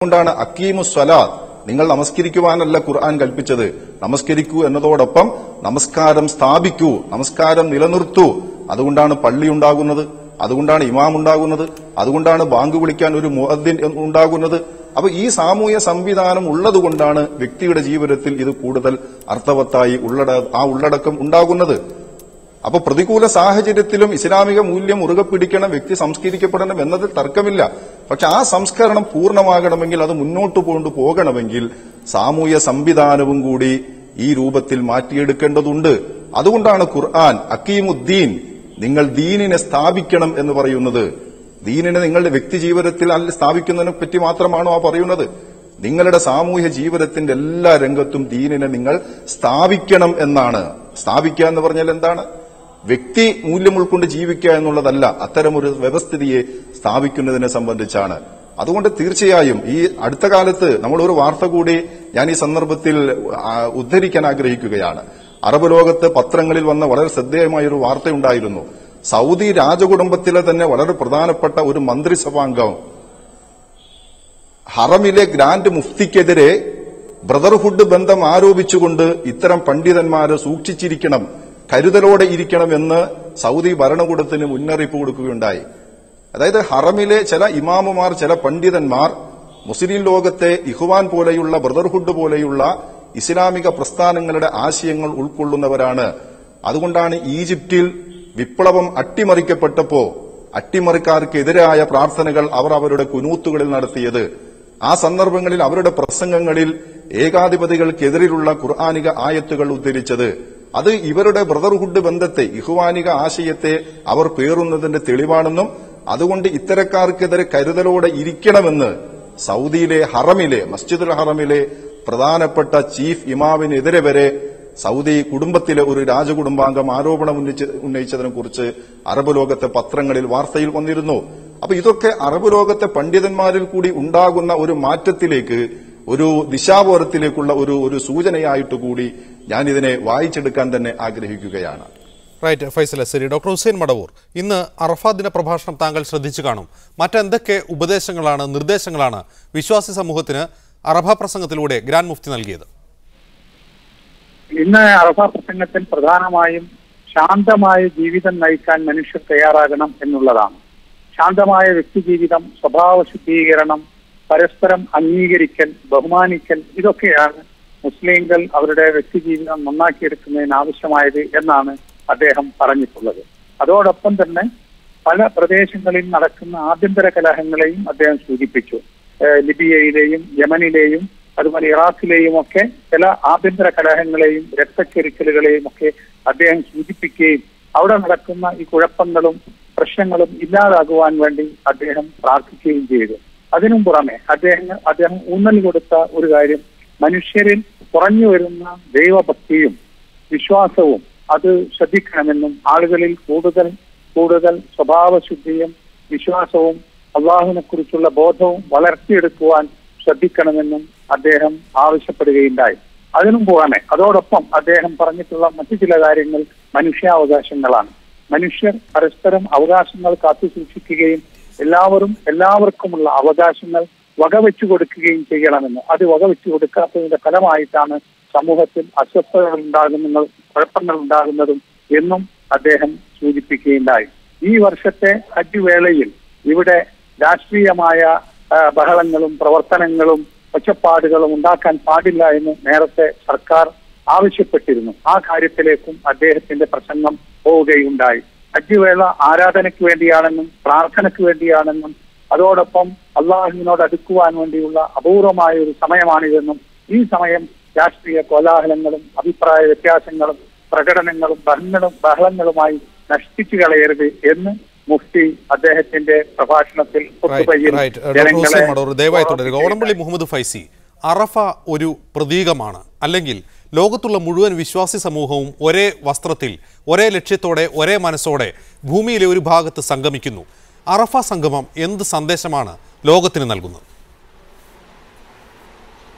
അതുകൊണ്ടാണ് അക്കീമുസ്സലാത്ത്, നിങ്ങൾ നമസ്കരിക്കുവാനല്ല ഖുർആൻ കൽപ്പിച്ചത്, നമസ്കരിക്കൂ എന്നതോടൊപ്പം നമസ്കാരം സ്ഥാപിക്കൂ, നമസ്കാരം നിലനിർത്തൂ. അതുകൊണ്ടാണ് പള്ളി ഉണ്ടാകുന്നത്, അതുകൊണ്ടാണ് ഇമാം ഉണ്ടാകുന്നത്, അതുകൊണ്ടാണ് ബാങ്ക് വിളിക്കാൻ ഒരു മുഅദ്ദിൻ ഉണ്ടാകുന്നത്. അപ്പൊ ഈ സാമൂഹ്യ സംവിധാനം ഉള്ളതുകൊണ്ടാണ് വ്യക്തിയുടെ ജീവിതത്തിൽ ഇത് കൂടുതൽ അർത്ഥവത്തായി ഉള്ളടക്കം ഉണ്ടാകുന്നത്. അപ്പൊ പ്രതികൂല സാഹചര്യത്തിലും ഇസ്ലാമിക മൂല്യം മുറുകെ പിടിക്കണം, വ്യക്തി സംസ്കരിക്കപ്പെടണം എന്നതിൽ തർക്കമില്ല. പക്ഷെ ആ സംസ്കരണം പൂർണ്ണമാകണമെങ്കിൽ, അത് മുന്നോട്ട് പോകണമെങ്കിൽ സാമൂഹ്യ സംവിധാനവും കൂടി ഈ രൂപത്തിൽ മാറ്റിയെടുക്കേണ്ടതുണ്ട്. അതുകൊണ്ടാണ് ഖുർആൻ അക്കീമുദ്ദീൻ, നിങ്ങൾ ദീനിനെ സ്ഥാപിക്കണം എന്ന് പറയുന്നത്. ദീനിനെ നിങ്ങളുടെ വ്യക്തി ജീവിതത്തിൽ സ്ഥാപിക്കുന്നതിനെ പറ്റി മാത്രമാണോ ആ പറയുന്നത്? നിങ്ങളുടെ സാമൂഹ്യ ജീവിതത്തിന്റെ എല്ലാ രംഗത്തും ദീനിനെ നിങ്ങൾ സ്ഥാപിക്കണം എന്നാണ്. സ്ഥാപിക്കുക എന്ന് പറഞ്ഞാൽ എന്താണ്? വ്യക്തി മൂല്യം ഉൾക്കൊണ്ട് ജീവിക്കുക എന്നുള്ളതല്ല, അത്തരമൊരു വ്യവസ്ഥിതിയെ സ്ഥാപിക്കുന്നതിനെ സംബന്ധിച്ചാണ്. അതുകൊണ്ട് തീർച്ചയായും ഈ അടുത്ത കാലത്ത് നമ്മളൊരു വാർത്ത കൂടി ഞാൻ ഈ സന്ദർഭത്തിൽ ഉദ്ധരിക്കാൻ ആഗ്രഹിക്കുകയാണ്. അറബ് ലോകത്ത് പത്രങ്ങളിൽ വന്ന വളരെ ശ്രദ്ധേയമായൊരു വാർത്തയുണ്ടായിരുന്നു. സൗദി രാജകുടുംബത്തിലെ തന്നെ വളരെ പ്രധാനപ്പെട്ട ഒരു മന്ത്രിസഭാംഗം ഹറമിലെ ഗ്രാൻഡ് മുഫ്തിക്കെതിരെ ബ്രദർഹുഡ് ബന്ധം ആരോപിച്ചുകൊണ്ട് ഇത്തരം പണ്ഡിതന്മാരെ സൂക്ഷിച്ചിരിക്കണം, കരുതലോടെ ഇരിക്കണമെന്ന് സൗദി ഭരണകൂടത്തിന് മുന്നറിയിപ്പ് കൊടുക്കുകയുണ്ടായി. അതായത് ഹറമിലെ ചില ഇമാമുമാർ, ചില പണ്ഡിതന്മാർ മുസ്ലിം ലോകത്തെ ഇഖ്വാൻ പോലെയുള്ള, ബ്രദർഹുഡ് പോലെയുള്ള ഇസ്ലാമിക പ്രസ്ഥാനങ്ങളുടെ ആശയങ്ങൾ ഉൾക്കൊള്ളുന്നവരാണ്. അതുകൊണ്ടാണ് ഈജിപ്തിൽ വിപ്ലവം അട്ടിമറിക്കപ്പെട്ടപ്പോ അട്ടിമറിക്കാർക്കെതിരായ പ്രാർത്ഥനകൾ അവർ അവരുടെ കുനൂത്തുകളിൽ നടത്തിയത്. ആ സന്ദർഭങ്ങളിൽ അവരുടെ പ്രസംഗങ്ങളിൽ ഏകാധിപതികൾക്കെതിരെയുള്ള ഖുർആനിക ആയത്തുകൾ ഉദ്ധരിച്ചത്. അത് ഇവരുടെ ബ്രദർഹുഡ് ബന്ധത്തെ, ഇഖ്വാനിക ആശയത്തെ അവർ പേറുന്നതിന്റെ തെളിവാണെന്നും അതുകൊണ്ട് ഇത്തരക്കാർക്കെതിരെ കരുതലോടെ ഇരിക്കണമെന്ന് സൗദിയിലെ ഹറമിലെ, മസ്ജിദുൽ ഹറമിലെ പ്രധാനപ്പെട്ട ചീഫ് ഇമാമിനെതിരെ വരെ സൗദി കുടുംബത്തിലെ ഒരു രാജകുടുംബാംഗം ആരോപണം ഉന്നയിച്ചതിനെ കുറിച്ച് അറബ് ലോകത്തെ പത്രങ്ങളിൽ വാർത്തയിൽ വന്നിരുന്നു. അപ്പൊ ഇതൊക്കെ അറബ് ലോകത്തെ പണ്ഡിതന്മാരിൽ കൂടി ഉണ്ടാകുന്ന ഒരു മാറ്റത്തിലേക്ക്, ഒരു ദിശാബോധത്തിലേക്കുള്ള ഒരു സൂചനയായിട്ട് കൂടി ഞാനിതിനെ വായിച്ചെടുക്കാൻ തന്നെ ആഗ്രഹിക്കുകയാണ്. റൈറ്റ് ഫൈസൽ അസരി. ഡോക്ടർ ഹുസൈൻ മടവൂർ, ഇന്ന് അറഫാ ദിന പ്രഭാഷണം താങ്കൾ ശ്രദ്ധിച്ചു കാണും. മറ്റെന്തൊക്കെ ഉപദേശങ്ങളാണ്, നിർദ്ദേശങ്ങളാണ് വിശ്വാസി സമൂഹത്തിന് അറഫ പ്രസംഗത്തിലൂടെ ഗ്രാൻഡ് മുഫ്തി നൽകിയത്? ഇന്ന് അറഫ പ്രസംഗത്തിൽ പ്രധാനമായും ശാന്തമായ ജീവിതം നയിക്കാൻ മനുഷ്യർ തയ്യാറാകണം എന്നുള്ളതാണ്. ശാന്തമായ വ്യക്തിജീവിതം, സ്വഭാവ ശുദ്ധീകരണം, പരസ്പരം അംഗീകരിക്കൽ, ബഹുമാനിക്കൽ, ഇതൊക്കെയാണ് മുസ്ലിങ്ങൾ അവരുടെ വ്യക്തിജീവിതം നന്നാക്കിയെടുക്കുന്നതിന് ആവശ്യമായത് എന്നാണ് അദ്ദേഹം പറഞ്ഞിട്ടുള്ളത്. അതോടൊപ്പം തന്നെ പല പ്രദേശങ്ങളിൽ നടക്കുന്ന ആഭ്യന്തര കലഹങ്ങളെയും അദ്ദേഹം സൂചിപ്പിച്ചു. ലിബിയയിലെയും യമനിലെയും അതുപോലെ ഇറാഖിലെയും ഒക്കെ ചില ആഭ്യന്തര കലഹങ്ങളെയും രക്തച്ചൊരിക്കലുകളെയും ഒക്കെ അദ്ദേഹം സൂചിപ്പിക്കുകയും അവിടെ നടക്കുന്ന ഈ കുഴപ്പങ്ങളും പ്രശ്നങ്ങളും ഇല്ലാതാകുവാൻ വേണ്ടി അദ്ദേഹം പ്രാർത്ഥിക്കുകയും ചെയ്തു. അതിനും പുറമെ അദ്ദേഹം ഊന്നൽ കൊടുത്ത ഒരു കാര്യം, മനുഷ്യരിൽ കുറഞ്ഞു വരുന്ന ദൈവഭക്തിയും വിശ്വാസവും അത് ശ്രദ്ധിക്കണമെന്നും ആളുകളിൽ കൂടുതൽ കൂടുതൽ സ്വഭാവശുദ്ധിയും വിശ്വാസവും അള്ളാഹുവിനെ കുറിച്ചുള്ള ബോധവും വളർത്തിയെടുക്കുവാൻ ശ്രദ്ധിക്കണമെന്നും അദ്ദേഹം ആവശ്യപ്പെടുകയുണ്ടായി. അതിനും പുറമെ അതോടൊപ്പം അദ്ദേഹം പറഞ്ഞിട്ടുള്ള മറ്റു ചില കാര്യങ്ങൾ മനുഷ്യാവകാശങ്ങളാണ്. മനുഷ്യർ പരസ്പരം അവകാശങ്ങൾ കാത്തു സൂക്ഷിക്കുകയും എല്ലാവർക്കുമുള്ള അവകാശങ്ങൾ വകവെച്ചു കൊടുക്കുകയും ചെയ്യണമെന്ന്. അത് വകവെച്ചു കൊടുക്കാത്തതിന്റെ ഫലമായിട്ടാണ് സമൂഹത്തിൽ അസ്വസ്ഥതകൾ ഉണ്ടാകുന്നതും കുഴപ്പങ്ങൾ ഉണ്ടാകുന്നതും എന്നും അദ്ദേഹം സൂചിപ്പിക്കുകയുണ്ടായി. ഈ വർഷത്തെ ഹജ്ജ് വേളയിൽ ഇവിടെ രാഷ്ട്രീയമായ ബഹളങ്ങളും പ്രവർത്തനങ്ങളും ഒച്ചപ്പാടുകളും ഉണ്ടാക്കാൻ പാടില്ല എന്ന് നേരത്തെ സർക്കാർ ആവശ്യപ്പെട്ടിരുന്നു. ആ കാര്യത്തിലേക്കും അദ്ദേഹത്തിന്റെ പ്രസംഗം പോവുകയുണ്ടായി. ഹജ്ജ് വേള ആരാധനയ്ക്ക് വേണ്ടിയാണെന്നും പ്രാർത്ഥനയ്ക്ക് വേണ്ടിയാണെന്നും അതോടൊപ്പം അള്ളാഹുവിനോട് അടുക്കുവാൻ വേണ്ടിയുള്ള അപൂർവമായ ഒരു സമയമാണിതെന്നും ഈ സമയം രാഷ്ട്രീയ കോലാഹലങ്ങളും അഭിപ്രായ വ്യത്യാസങ്ങളും പ്രകടനങ്ങളും ബഹളങ്ങളുമായി നശിപ്പിച്ചു കളയരുത് എന്ന് മുഫ്തി അദ്ദേഹത്തിന്റെ പ്രഭാഷണത്തിൽ ദയവായി തുടരുക. ഓടമ്പള്ളി മുഹമ്മദ് ഫൈസി, അറഫ ഒരു പ്രതീകമാണ്, അല്ലെങ്കിൽ ലോകത്തുള്ള മുഴുവൻ വിശ്വാസി സമൂഹവും ഒരേ വസ്ത്രത്തിൽ, ഒരേ ലക്ഷ്യത്തോടെ, ഒരേ മനസ്സോടെ ഭൂമിയിലെ ഒരു ഭാഗത്ത് സംഗമിക്കുന്നു. അറഫ സംഗമം എന്ത് സന്ദേശമാണ് ലോകത്തിന് നൽകുന്നത്?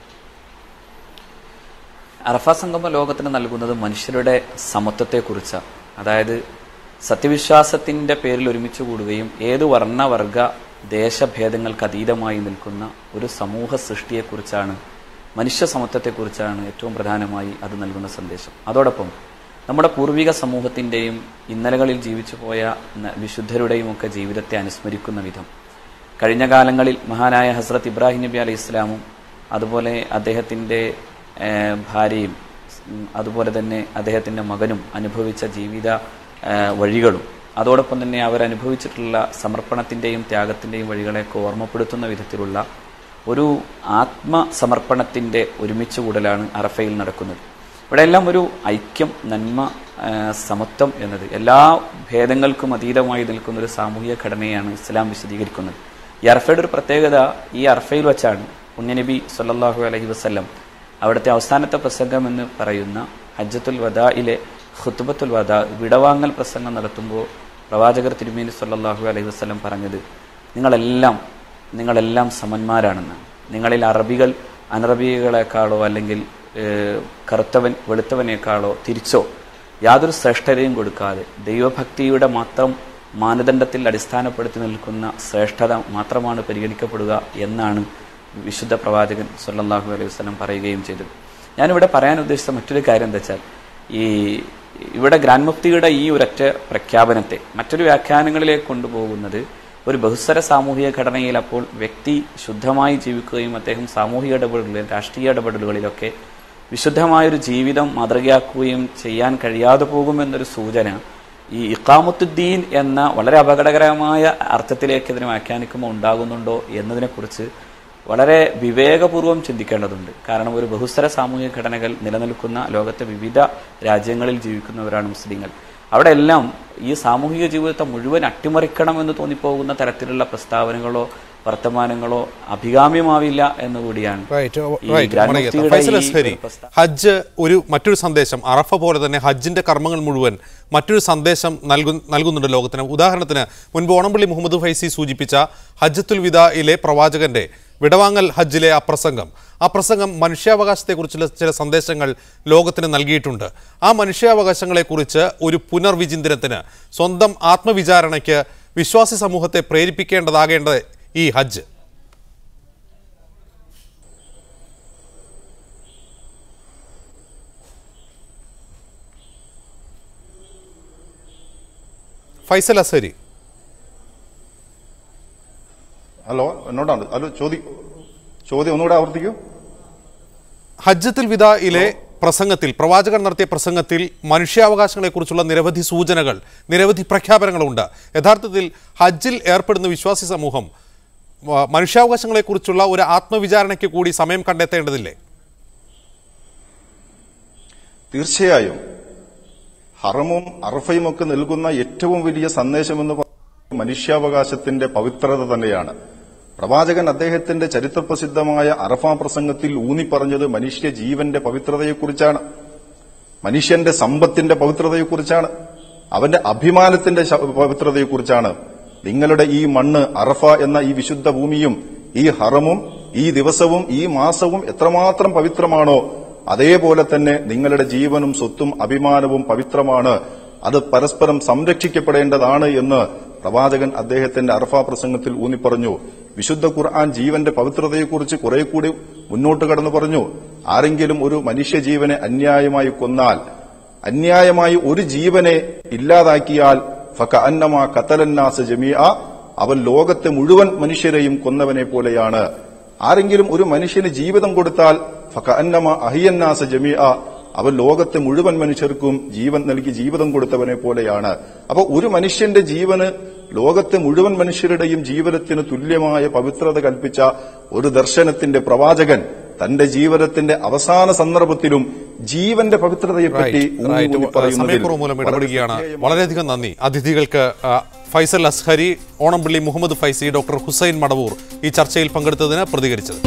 അറഫ സംഗമം ലോകത്തിന് നൽകുന്നത് മനുഷ്യരുടെ സമത്വത്തെക്കുറിച്ചാണ്. അതായത് സത്യവിശ്വാസത്തിൻ്റെ പേരിൽ ഒരുമിച്ച് കൂടുകയും ഏത് വർണ്ണവർഗ ദേശഭേദങ്ങൾക്ക് അതീതമായി നിൽക്കുന്ന ഒരു സമൂഹ സൃഷ്ടിയെക്കുറിച്ചാണ്, മനുഷ്യ സമത്വത്തെക്കുറിച്ചാണ് ഏറ്റവും പ്രധാനമായി അത് നൽകുന്ന സന്ദേശം. അതോടൊപ്പം നമ്മുടെ പൂർവിക സമൂഹത്തിൻ്റെയും ഇന്നലകളിൽ ജീവിച്ചു പോയ വിശുദ്ധരുടെയും ഒക്കെ ജീവിതത്തെ അനുസ്മരിക്കുന്ന വിധം കഴിഞ്ഞ കാലങ്ങളിൽ മഹാനായ ഹസ്രത്ത് ഇബ്രാഹിം നബി അലൈഹി ഇസ്ലാമും അതുപോലെ അദ്ദേഹത്തിൻ്റെ ഭാര്യയും അതുപോലെ തന്നെ അദ്ദേഹത്തിൻ്റെ മകനും അനുഭവിച്ച ജീവിത വഴികളും അതോടൊപ്പം തന്നെ അവരനുഭവിച്ചിട്ടുള്ള സമർപ്പണത്തിൻ്റെയും ത്യാഗത്തിൻ്റെയും വഴികളെയൊക്കെ ഓർമ്മപ്പെടുത്തുന്ന വിധത്തിലുള്ള ഒരു ആത്മസമർപ്പണത്തിൻ്റെ ഒരുമിച്ചുകൂടലാണ് അറഫയിൽ നടക്കുന്നത്. ഇവിടെയെല്ലാം ഒരു ഐക്യം, നന്മ, സമത്വം എന്നത് എല്ലാ ഭേദങ്ങൾക്കും അതീതമായി നിൽക്കുന്ന ഒരു സാമൂഹിക ഘടനയാണ് ഇസ്ലാം വിശദീകരിക്കുന്നത്. ഈ അറഫയുടെ ഒരു പ്രത്യേകത, ഈ അറഫയിൽ വെച്ചാണ് പുണ്യനബി സല്ലല്ലാഹു അലൈഹി വസല്ലം അവിടുത്തെ അവസാനത്തെ പ്രസംഗം എന്ന് പറയുന്ന ഹജ്ജത്തുൽ വദായിലെ ഖുത്ബത്തുൽ വദാ, വിടവാങ്ങൽ പ്രസംഗം നടത്തുമ്പോൾ പ്രവാചകർ തിരുമേനി സല്ലല്ലാഹു അലൈഹി വസല്ലം പറഞ്ഞത്, നിങ്ങളെല്ലാം സമന്മാരാണെന്നാണ്. നിങ്ങളിൽ അറബികൾ അനറബികളെക്കാളോ അല്ലെങ്കിൽ കറുത്തവൻ വെളുത്തവനേക്കാളോ തിരിച്ചോ യാതൊരു ശ്രേഷ്ഠതയും കൊടുക്കാതെ ദൈവഭക്തിയുടെ മാത്രം മാനദണ്ഡത്തിൽ അടിസ്ഥാനപ്പെടുത്തി നിൽക്കുന്ന ശ്രേഷ്ഠത മാത്രമാണ് പരിഗണിക്കപ്പെടുക എന്നാണ് വിശുദ്ധ പ്രവാചകൻ സല്ലല്ലാഹു അലൈഹി വസല്ലം പറയുകയും ചെയ്തത്. ഞാനിവിടെ പറയാൻ ഉദ്ദേശിച്ച മറ്റൊരു കാര്യം എന്താ വെച്ചാൽ, ഇവിടെ ഗ്രാൻഡ് മുഫ്തിയുടെ ഈ ഒരൊറ്റ പ്രഖ്യാപനത്തെ മറ്റൊരു വ്യാഖ്യാനങ്ങളിലേക്ക് കൊണ്ടുപോകുന്നത് ഒരു ബഹുസ്വര സാമൂഹിക ഘടനയിൽ അപ്പോൾ വ്യക്തി ശുദ്ധമായി ജീവിക്കുകയും അദ്ദേഹം സാമൂഹിക ഇടപെടലുകളിൽ, രാഷ്ട്രീയ ഇടപെടലുകളിലൊക്കെ വിശുദ്ധമായൊരു ജീവിതം മാതൃകയാക്കുകയും ചെയ്യാൻ കഴിയാതെ പോകുമെന്നൊരു സൂചന ഈ ഇഖാമത്തുദ്ദീൻ എന്ന വളരെ അപകടകരമായ അർത്ഥത്തിലേക്ക് ഇതിനെ വ്യാഖ്യാനിക്കുമ്പോൾ ഉണ്ടാകുന്നുണ്ടോ എന്നതിനെക്കുറിച്ച് വളരെ വിവേകപൂർവ്വം ചിന്തിക്കേണ്ടതുണ്ട്. കാരണം ഒരു ബഹുസ്വര സാമൂഹിക ഘടനകൾ നിലനിൽക്കുന്ന ലോകത്തെ വിവിധ രാജ്യങ്ങളിൽ ജീവിക്കുന്നവരാണ് മുസ്ലിങ്ങൾ. അവിടെ എല്ലാം ഈ സാമൂഹിക ജീവിതത്തെ മുഴുവൻ അട്ടിമറിക്കണമെന്ന് തോന്നിപ്പോകുന്ന തരത്തിലുള്ള പ്രസ്താവനകളോ വർത്തമാനങ്ങളോ അഭികാമ്യമാവില്ല എന്നുകൂടിയാണ്. ഹജ്ജ് മറ്റൊരു സന്ദേശം, അറഫ പോലെ തന്നെ ഹജ്ജിന്റെ കർമ്മങ്ങൾ മുഴുവൻ മറ്റൊരു സന്ദേശം നൽകുന്നുണ്ട് ലോകത്തിന്. ഉദാഹരണത്തിന് മുൻപ് ഓണംപള്ളി മുഹമ്മദ് ഫൈസി സൂചിപ്പിച്ച ഹജ്ജത്തുൽ വിദായിലെ പ്രവാചകന്റെ വിടവാങ്ങൽ ഹജ്ജിലെ ആ പ്രസംഗം മനുഷ്യാവകാശത്തെക്കുറിച്ചുള്ള ചില സന്ദേശങ്ങൾ ലോകത്തിന് നൽകിയിട്ടുണ്ട്. ആ മനുഷ്യാവകാശങ്ങളെക്കുറിച്ച് ഒരു പുനർവിചിന്തനത്തിന്, സ്വന്തം ആത്മവിചാരണയ്ക്ക് വിശ്വാസി സമൂഹത്തെ പ്രേരിപ്പിക്കേണ്ടതാകേണ്ടത് ഈ ഹജ്ജ്. ഫൈസൽ അസരി. ഹലോ, എന്നോടാണ്. ഹലോ, ചോദ്യം ഒന്നുകൂടെ ആവർത്തിക്കൂ. ഹജ്ജത്തുൽ വിദായിലെ പ്രസംഗത്തിൽ, പ്രവാചകൻ നടത്തിയ പ്രസംഗത്തിൽ മനുഷ്യാവകാശങ്ങളെക്കുറിച്ചുള്ള നിരവധി സൂചനകൾ, നിരവധി പ്രഖ്യാപനങ്ങളുണ്ട്. യഥാർത്ഥത്തിൽ ഹജ്ജിൽ ഏർപ്പെടുന്ന വിശ്വാസി സമൂഹം മനുഷ്യാവകാശങ്ങളെക്കുറിച്ചുള്ള ഒരു ആത്മവിചാരണയ്ക്ക് കൂടി സമയം കണ്ടെത്തേണ്ടതില്ലേ? തീർച്ചയായും. ഹറമും അറഫയും ഒക്കെ നൽകുന്ന ഏറ്റവും വലിയ സന്ദേശമെന്ന് പറയുന്നത് മനുഷ്യാവകാശത്തിന്റെ പവിത്രത തന്നെയാണ്. പ്രവാചകൻ അദ്ദേഹത്തിന്റെ ചരിത്രപ്രസിദ്ധമായ അറഫ പ്രസംഗത്തിൽ ഊന്നിപ്പറഞ്ഞത് മനുഷ്യ ജീവന്റെ പവിത്രതയെക്കുറിച്ചാണ്, മനുഷ്യന്റെ സമ്പത്തിന്റെ പവിത്രതയെക്കുറിച്ചാണ്, അവന്റെ അഭിമാനത്തിന്റെ പവിത്രതയെക്കുറിച്ചാണ്. നിങ്ങളുടെ ഈ മണ്ണ്, അറഫ എന്ന ഈ വിശുദ്ധ ഭൂമിയും ഈ ഹറമും ഈ ദിവസവും ഈ മാസവും എത്രമാത്രം പവിത്രമാണോ അതേപോലെ തന്നെ നിങ്ങളുടെ ജീവനും സ്വത്തും അഭിമാനവും പവിത്രമാണ്. അത് പരസ്പരം സംരക്ഷിക്കപ്പെടേണ്ടതാണ് എന്ന് പ്രവാചകൻ അദ്ദേഹത്തിന്റെ അറഫ പ്രസംഗത്തിൽ ഊന്നിപ്പറഞ്ഞു. വിശുദ്ധ ഖുർആൻ ജീവന്റെ പവിത്രതയെക്കുറിച്ച് കുറെ കൂടി മുന്നോട്ട് കടന്നു പറഞ്ഞു. ആരെങ്കിലും ഒരു മനുഷ്യജീവനെ അന്യായമായി കൊന്നാൽ, അന്യായമായി ഒരു ജീവനെ ഇല്ലാതാക്കിയാൽ ഫകഅന്നമാ ഖതലന്നാസ ജമീഅ, അവൻ ലോകത്തെ മുഴുവൻ മനുഷ്യരെയും കൊന്നവനെ പോലെയാണ്. ആരെങ്കിലും ഒരു മനുഷ്യന് ജീവിതം കൊടുത്താൽ ഫകഅന്നമാ അഹിയന്നാസ ജമീഅ, അവൻ ലോകത്തെ മുഴുവൻ മനുഷ്യർക്കും ജീവൻ നൽകി ജീവിതം കൊടുത്തവനെ പോലെയാണ്. അപ്പോൾ ഒരു മനുഷ്യന്റെ ജീവന് ലോകത്തെ മുഴുവൻ മനുഷ്യരുടെയും ജീവിതത്തിന് തുല്യമായ പവിത്രത കൽപ്പിച്ച ഒരു ദർശനത്തിന്റെ പ്രവാചകൻ തന്റെ ജീവിതത്തിന്റെ അവസാന സന്ദർഭത്തിലും ജീവന്റെ പവിത്രതയെപ്പറ്റി സമയക്കുറവ് മൂലം ഇടപെടുകയാണ്. വളരെയധികം നന്ദി അതിഥികൾക്ക്. ഫൈസൽ അസ്ഹരി, ഓണംപള്ളി മുഹമ്മദ് ഫൈസി, ഡോക്ടർ ഹുസൈൻ മടവൂർ ഈ ചർച്ചയിൽ പങ്കെടുത്തതിന് പ്രതികരിച്ചത്.